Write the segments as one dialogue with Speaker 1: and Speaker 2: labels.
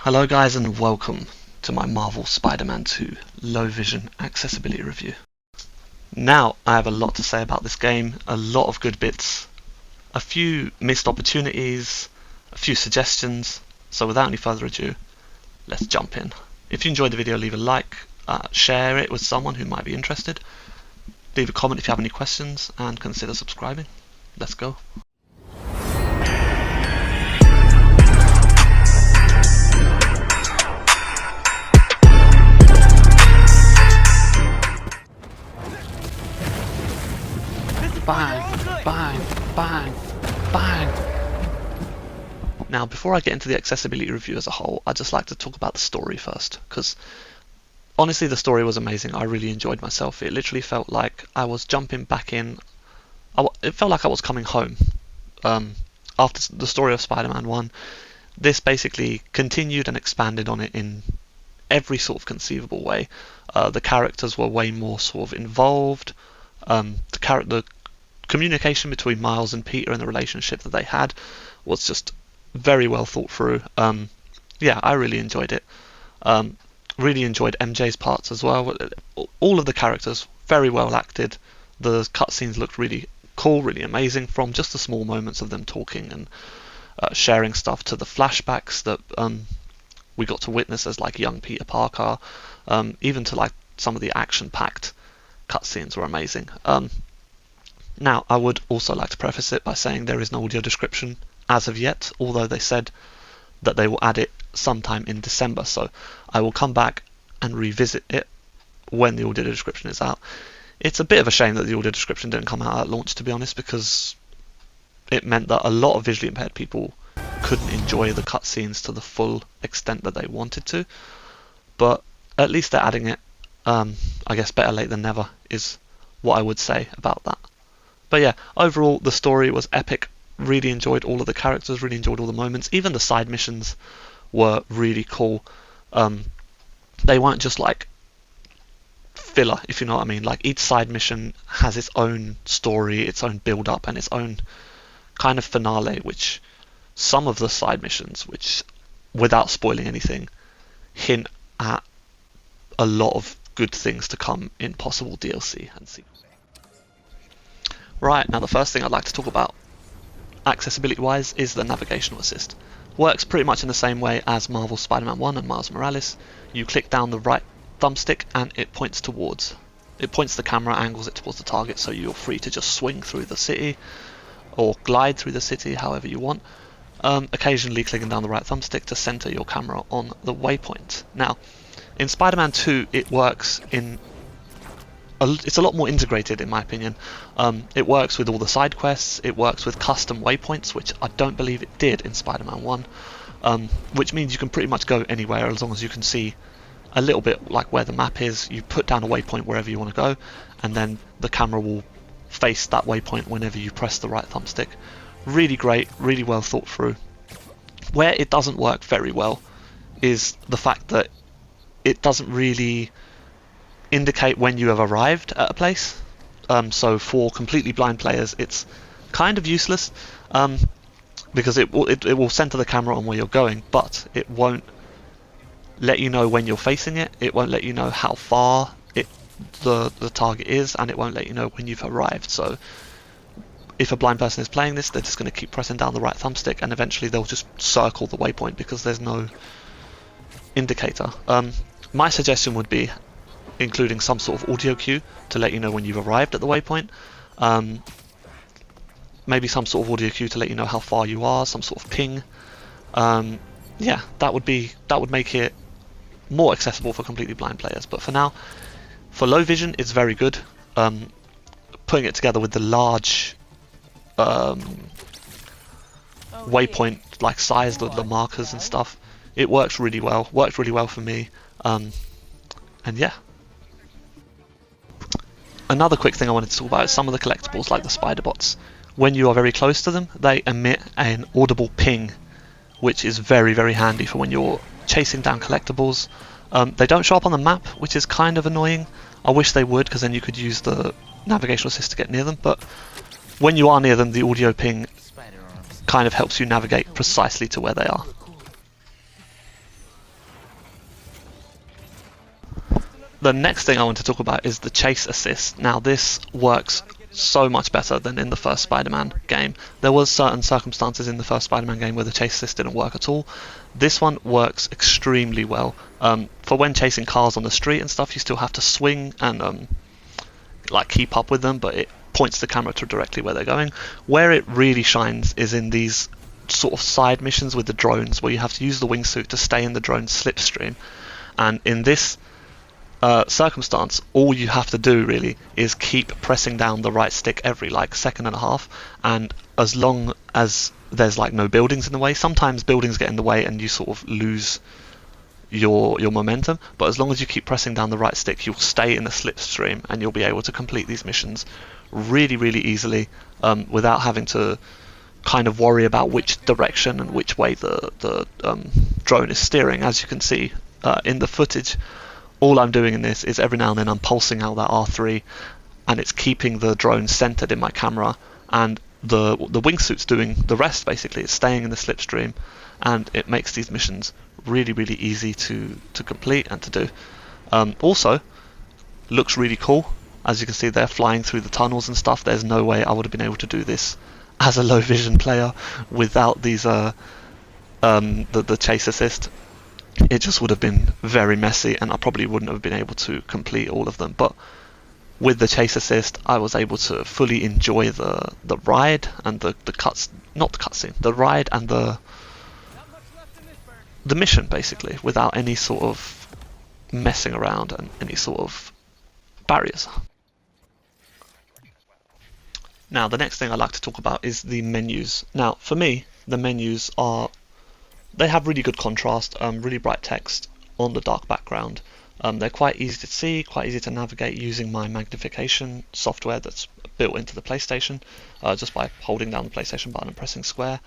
Speaker 1: Hello guys and welcome to my Marvel Spider-Man 2 low vision accessibility review. Now I have a lot to say about this game, a lot of good bits, a few missed opportunities, a few suggestions, so without any further ado, let's jump in. If you enjoyed the video, leave a like, share it with someone who might be interested, leave a comment if you have any questions, and consider subscribing. Let's go. Bang, bang, bang, bang. Now, before I get into the accessibility review as a whole, I'd just like to talk about the story first, because honestly the story was amazing. I really enjoyed myself. It literally felt like I was jumping back in. It felt like I was coming home. After the story of Spider-Man 1, this basically continued and expanded on it in every sort of conceivable way. The characters were way more sort of involved. The communication between Miles and Peter and the relationship that they had was just very well thought through. Yeah, I really enjoyed it. Really enjoyed MJ's parts as well. All of the characters very well acted. The cutscenes looked really cool, really amazing, from just the small moments of them talking and sharing stuff to the flashbacks that we got to witness as like young Peter Parker, even to like some of the action-packed cutscenes were amazing. Now, I would also like to preface it by saying there is no audio description as of yet, although they said that they will add it sometime in December, so I will come back and revisit it when the audio description is out. It's a bit of a shame that the audio description didn't come out at launch, to be honest, because it meant that a lot of visually impaired people couldn't enjoy the cutscenes to the full extent that they wanted to, but at least they're adding it. I guess better late than never is what I would say about that. But yeah, overall the story was epic. Really enjoyed all of the characters, really enjoyed all the moments. Even the side missions were really cool. They weren't just like filler, if you know what I mean. Like each side mission has its own story, its own build up, and its own kind of finale, which some of the side missions, which without spoiling anything, hint at a lot of good things to come in possible DLC and sequels. Right, now the first thing I'd like to talk about accessibility wise is the navigational assist. Works pretty much in the same way as Marvel's Spider-Man 1 and Miles Morales. You click down the right thumbstick and it points the camera, angles it towards the target, so you're free to just swing through the city or glide through the city however you want. Occasionally clicking down the right thumbstick to center your camera on the waypoint. Now, in Spider-Man 2 it works in it's a lot more integrated in my opinion. It works with all the side quests, it works with custom waypoints, which I don't believe it did in Spider-Man 1, which means you can pretty much go anywhere as long as you can see a little bit like where the map is. You put down a waypoint wherever you want to go, and then the camera will face that waypoint whenever you press the right thumbstick. Really great, really well thought through. Where it doesn't work very well is the fact that it doesn't really indicate when you have arrived at a place. So for completely blind players it's kind of useless, because it will center the camera on where you're going, but it won't let you know when you're facing it. It won't let you know how far the target is, and it won't let you know when you've arrived. So if a blind person is playing this, they're just going to keep pressing down the right thumbstick and eventually they'll just circle the waypoint because there's no indicator. My suggestion would be including some sort of audio cue to let you know when you've arrived at the waypoint. Maybe some sort of audio cue to let you know how far you are, some sort of ping. Yeah, that would make it more accessible for completely blind players. But for now, for low vision, it's very good. Putting it together with the large waypoint like size, the markers and stuff, it works really well. Worked really well for me. And yeah. Another quick thing I wanted to talk about is some of the collectibles, like the spider bots. When you are very close to them, they emit an audible ping, which is very, very handy for when you're chasing down collectibles. They don't show up on the map, which is kind of annoying. I wish they would, because then you could use the navigational assist to get near them, but when you are near them, the audio ping kind of helps you navigate precisely to where they are. The next thing I want to talk about is the chase assist. Now this works so much better than in the first Spider-Man game. There was certain circumstances in the first Spider-Man game where the chase assist didn't work at all. This one works extremely well. For when chasing cars on the street and stuff, you still have to swing and like keep up with them, but it points the camera to directly where they're going. Where it really shines is in these sort of side missions with the drones, where you have to use the wingsuit to stay in the drone's slipstream. And in this circumstance, all you have to do really is keep pressing down the right stick every like second and a half, and as long as there's like no buildings in the way, sometimes buildings get in the way and you sort of lose your momentum, but as long as you keep pressing down the right stick, you'll stay in the slipstream and you'll be able to complete these missions really easily, without having to kind of worry about which direction and which way the drone is steering. As you can see in the footage, all I'm doing in this is every now and then I'm pulsing out that R3 and it's keeping the drone centered in my camera, and the wingsuit's doing the rest. Basically it's staying in the slipstream, and it makes these missions really easy to complete and to do. Also looks really cool. As you can see, they're flying through the tunnels and stuff. There's no way I would have been able to do this as a low vision player without these the chase assist. It just would have been very messy and I probably wouldn't have been able to complete all of them. But with the chase assist, I was able to fully enjoy the ride and the ride and the mission, basically, without any sort of messing around and any sort of barriers. Now, the next thing I'd like to talk about is the menus. Now, for me, the menus they have really good contrast, really bright text on the dark background. They're quite easy to see, quite easy to navigate using my magnification software that's built into the PlayStation, just by holding down the PlayStation button and pressing square.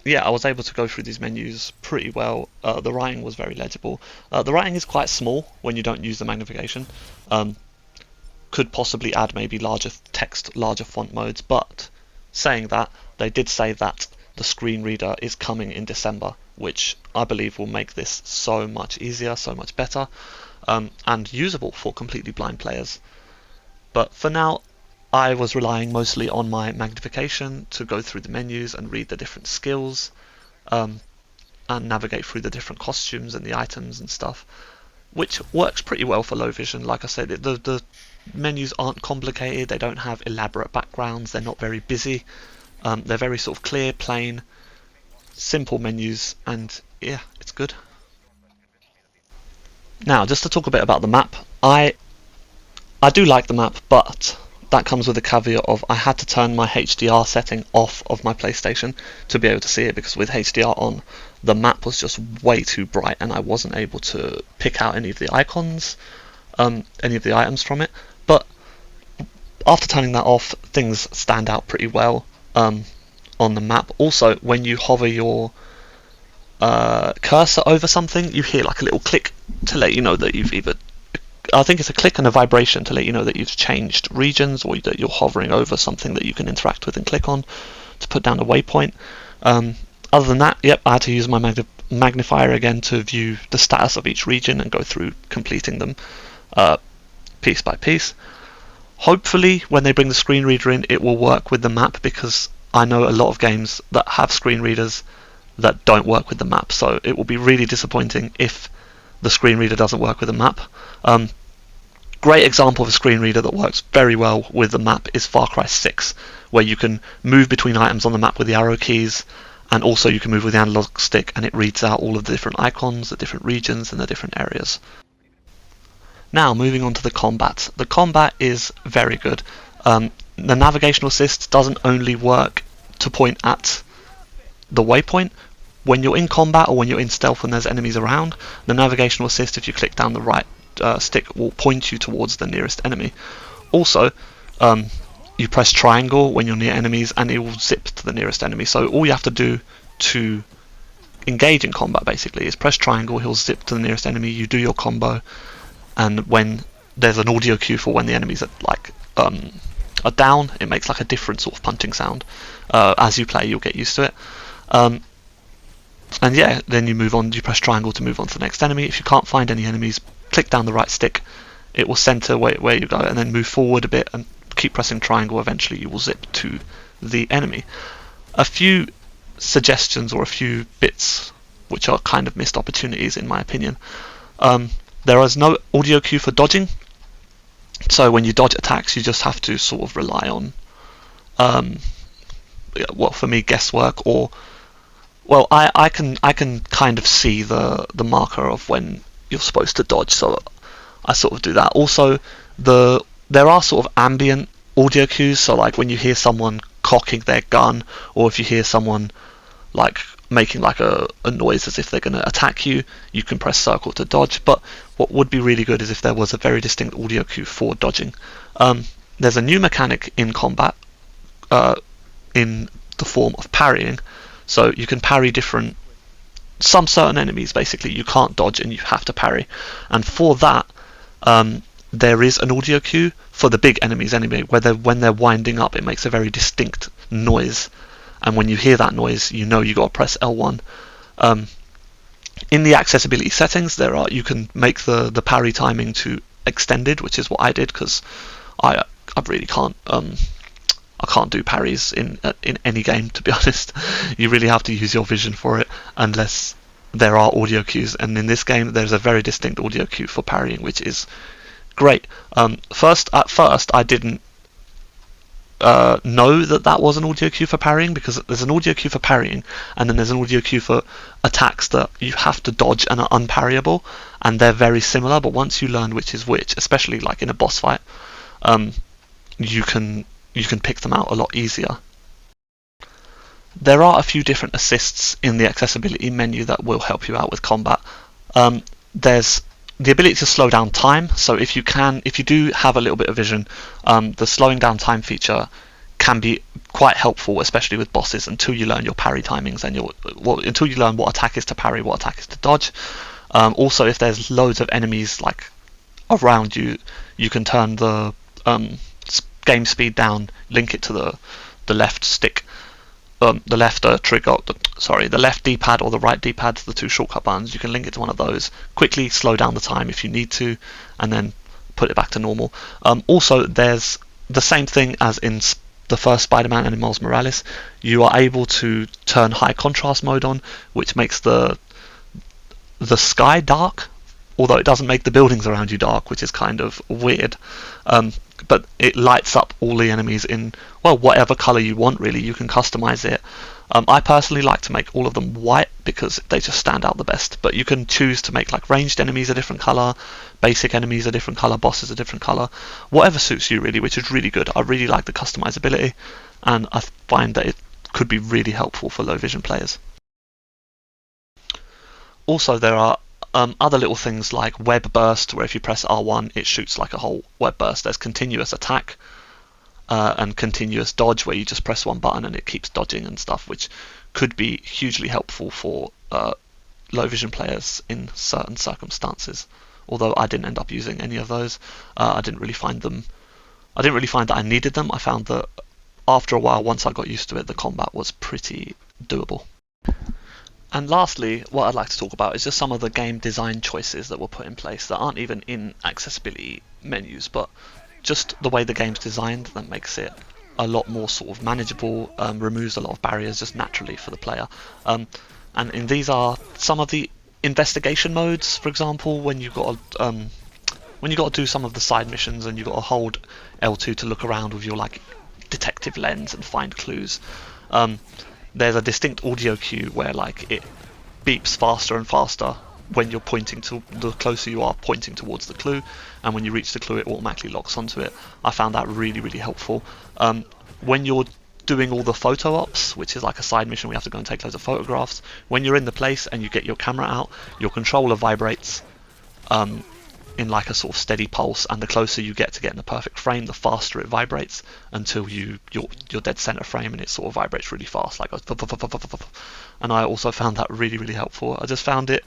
Speaker 1: Yeah, I was able to go through these menus pretty well. The writing was very legible. The writing is quite small when you don't use the magnification. Could possibly add maybe larger text, larger font modes, but saying that, they did say that the screen reader is coming in December, which I believe will make this so much easier, so much better, and usable for completely blind players. But for now, I was relying mostly on my magnification to go through the menus and read the different skills, and navigate through the different costumes and the items and stuff, which works pretty well for low vision. Like I said, the menus aren't complicated, they don't have elaborate backgrounds, they're not very busy, they're very sort of clear, plain, simple menus, and yeah, it's good. Now, just to talk a bit about the map, I do like the map, but that comes with a caveat of I had to turn my HDR setting off of my PlayStation to be able to see it, because with HDR on, the map was just way too bright and I wasn't able to pick out any of the icons, any of the items from it. But after turning that off, things stand out pretty well on the map. Also, when you hover your cursor over something, you hear like a little click to let you know that you've either, I think it's a click and a vibration to let you know that you've changed regions, or that you're hovering over something that you can interact with and click on to put down a waypoint. Other than that, yep, I had to use my magnifier again to view the status of each region and go through completing them piece by piece. Hopefully, when they bring the screen reader in, it will work with the map, because I know a lot of games that have screen readers that don't work with the map, so it will be really disappointing if the screen reader doesn't work with the map. Great example of a screen reader that works very well with the map is Far Cry 6, where you can move between items on the map with the arrow keys, and also you can move with the analog stick, and it reads out all of the different icons, the different regions and the different areas. Now, moving on to the combat. The combat is very good. The navigational assist doesn't only work to point at the waypoint. When you're in combat or when you're in stealth and there's enemies around, the navigational assist, if you click down the right stick, will point you towards the nearest enemy. Also, you press triangle when you're near enemies and it will zip to the nearest enemy. So all you have to do to engage in combat basically is press triangle, he'll zip to the nearest enemy, you do your combo, and when there's an audio cue for when the enemies are like are down, it makes like a different sort of punching sound. As you play, you'll get used to it. And yeah, then you move on, you press triangle to move on to the next enemy. If you can't find any enemies, click down the right stick, it will center where you go, and then move forward a bit and keep pressing triangle. Eventually you will zip to the enemy. A few suggestions or a few bits which are kind of missed opportunities in my opinion. There is no audio cue for dodging, so when you dodge attacks you just have to sort of rely on well, for me, guesswork, or well, I can kind of see the marker of when you're supposed to dodge, so I sort of do that. Also, there are sort of ambient audio cues, so like when you hear someone cocking their gun, or if you hear someone like making like a noise as if they're going to attack you, you can press circle to dodge. But what would be really good is if there was a very distinct audio cue for dodging. There's a new mechanic in combat in the form of parrying, so you can parry some certain enemies. Basically you can't dodge and you have to parry, and for that there is an audio cue for the big enemies anyway, where when they're winding up it makes a very distinct noise, and when you hear that noise you know you got to press L1. In the accessibility settings you can make the parry timing to extended, which is what I did, because I really can't I can't do parries in any game, to be honest. You really have to use your vision for it unless there are audio cues, and in this game there's a very distinct audio cue for parrying, which is great. At first I didn't know that was an audio cue for parrying, because there's an audio cue for parrying and then there's an audio cue for attacks that you have to dodge and are unparryable, and they're very similar, but once you learn which is which, especially like in a boss fight, you can pick them out a lot easier. There are a few different assists in the accessibility menu that will help you out with combat. There's the ability to slow down time, so if you do have a little bit of vision, the slowing down time feature can be quite helpful, especially with bosses, until you learn your parry timings and until you learn what attack is to parry, what attack is to dodge. Also, if there's loads of enemies like around you, you can turn the game speed down, link it to the left stick, the left trigger, the left D-pad or the right D-pad, the two shortcut buttons. You can link it to one of those, quickly slow down the time if you need to, and then put it back to normal. Also, there's the same thing as in the first Spider-Man and in Miles Morales. You are able to turn high contrast mode on, which makes the sky dark, although it doesn't make the buildings around you dark, which is kind of weird. But it lights up all the enemies in, well, whatever colour you want, really. You can customise it. I personally like to make all of them white because they just stand out the best, but you can choose to make like ranged enemies a different colour, basic enemies a different colour, bosses a different colour, whatever suits you really, which is really good. I really like the customizability, and I find that it could be really helpful for low vision players. Also, there are other little things like web burst, where if you press R1 it shoots like a whole web burst. There's continuous attack and continuous dodge, where you just press one button and it keeps dodging and stuff, which could be hugely helpful for low vision players in certain circumstances, although I didn't end up using any of those. I didn't really find that I needed them. I found that after a while, once I got used to it, the combat was pretty doable. And lastly, what I'd like to talk about is just some of the game design choices that were put in place that aren't even in accessibility menus, but just the way the game's designed that makes it a lot more sort of manageable, removes a lot of barriers just naturally for the player. And these are some of the investigation modes, for example, when you've got to do some of the side missions and you've got to hold L2 to look around with your like detective lens and find clues. There's a distinct audio cue where like it beeps faster and faster when you're pointing to, the closer you are pointing towards the clue, and when you reach the clue it automatically locks onto it. I found that really, really helpful. When you're doing all the photo ops, which is like a side mission, we have to go and take loads of photographs. When you're in the place and you get your camera out, your controller vibrates in like a sort of steady pulse, and the closer you get to getting the perfect frame, the faster it vibrates until you're dead center frame, and it sort of vibrates really fast, like and I also found that really, really helpful. I just found it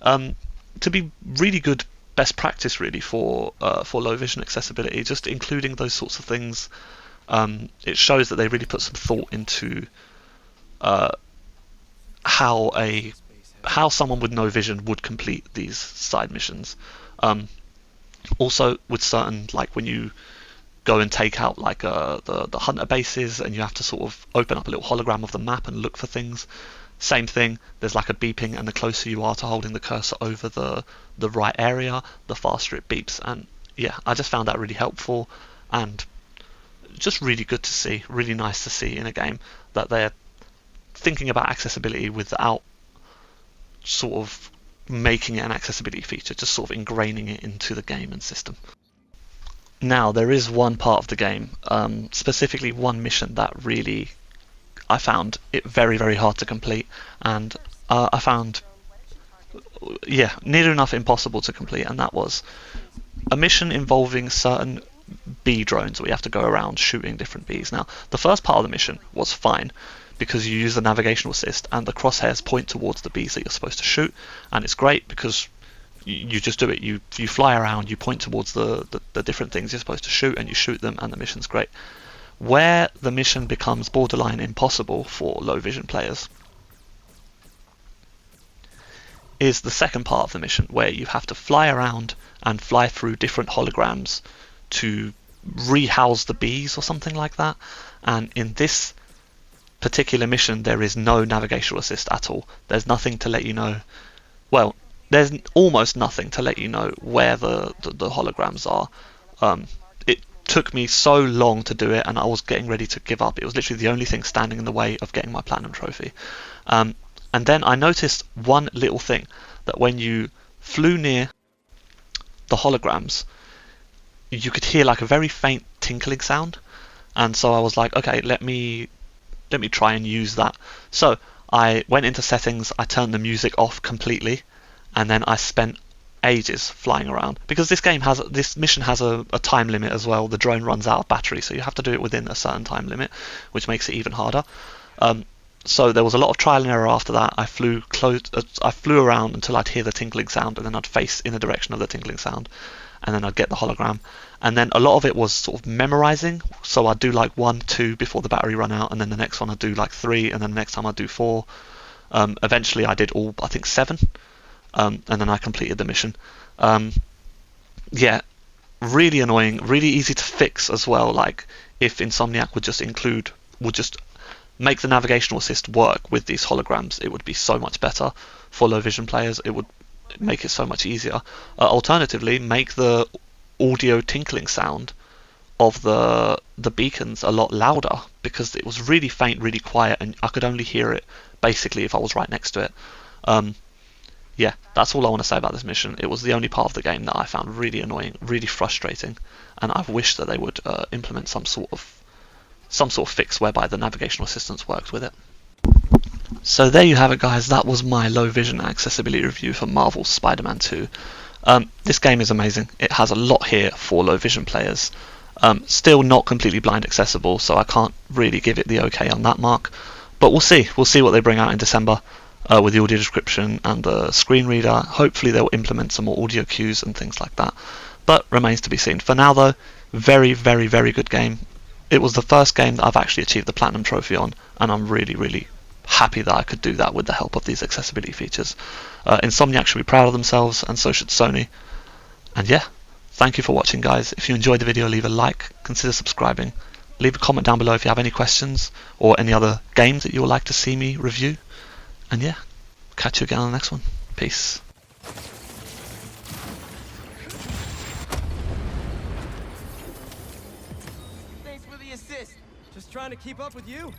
Speaker 1: to be really good best practice really for low vision accessibility, just including those sorts of things. It shows that they really put some thought into how a how someone with no vision would complete these side missions. Also, with certain, like when you go and take out like the hunter bases, and you have to sort of open up a little hologram of the map and look for things. Same thing, there's like a beeping, and the closer you are to holding the cursor over the right area, the faster it beeps. And yeah, I just found that really helpful and just really good to see, really nice to see in a game that they're thinking about accessibility without sort of making it an accessibility feature, just sort of ingraining it into the game and system. Now, there is one part of the game, specifically one mission that really I found it very, very hard to complete, and I found, yeah, near enough impossible to complete, and that was a mission involving certain bee drones where you have to go around shooting different bees. Now, the first part of the mission was fine because you use the navigational assist and the crosshairs point towards the bees that you're supposed to shoot, and it's great because you just do it. You fly around, you point towards the different things you're supposed to shoot, and you shoot them, and the mission's great. Where the mission becomes borderline impossible for low vision players is the second part of the mission, where you have to fly around and fly through different holograms to rehouse the bees or something like that. And in this particular mission, there is no navigational assist at all. There's nothing to let you know, well, there's almost nothing to let you know where the holograms are. It took me so long to do it, and I was getting ready to give up. It was literally the only thing standing in the way of getting my platinum trophy. And then I noticed one little thing, that when you flew near the holograms, you could hear like a very faint tinkling sound. And so I was like, okay, let me try and use that. So I went into settings, I turned the music off completely, and then I spent ages flying around, because this mission has a time limit as well. The drone runs out of battery, so you have to do it within a certain time limit, which makes it even harder. So there was a lot of trial and error after that. I flew around until I'd hear the tinkling sound, and then I'd face in the direction of the tinkling sound, and then I'd get the hologram. And then a lot of it was sort of memorizing, so I'd do like 1, 2 before the battery run out, and then the next one I'd do like 3, and then the next time I'd do 4. Eventually I did all, I think 7, and then I completed the mission. Yeah, really annoying, really easy to fix as well. Like, if Insomniac would just make the navigational assist work with these holograms, it would be so much better for low vision players. It would make it so much easier. Alternatively, make the audio tinkling sound of the beacons a lot louder, because it was really faint, really quiet, and I could only hear it basically if I was right next to it. Yeah, that's all I want to say about this mission. It was the only part of the game that I found really annoying, really frustrating, and I wish that they would implement some sort of fix whereby the navigational assistance worked with it. So there you have it, guys. That was my low vision accessibility review for Marvel's Spider-Man 2. This game is amazing. It has a lot here for low vision players. Still not completely blind accessible, so I can't really give it the okay on that mark. But we'll see. We'll see what they bring out in December with the audio description and the screen reader. Hopefully they'll implement some more audio cues and things like that. But remains to be seen. For now, though, very, very, very good game. It was the first game that I've actually achieved the platinum trophy on, and I'm really, really happy that I could do that with the help of these accessibility features. Insomniac should be proud of themselves, and so should Sony. And yeah, thank you for watching, guys. If you enjoyed the video, leave a like, consider subscribing, leave a comment down below if you have any questions or any other games that you would like to see me review. And yeah, catch you again on the next one. Peace.
Speaker 2: Thanks for the assist. Just trying to keep up with you.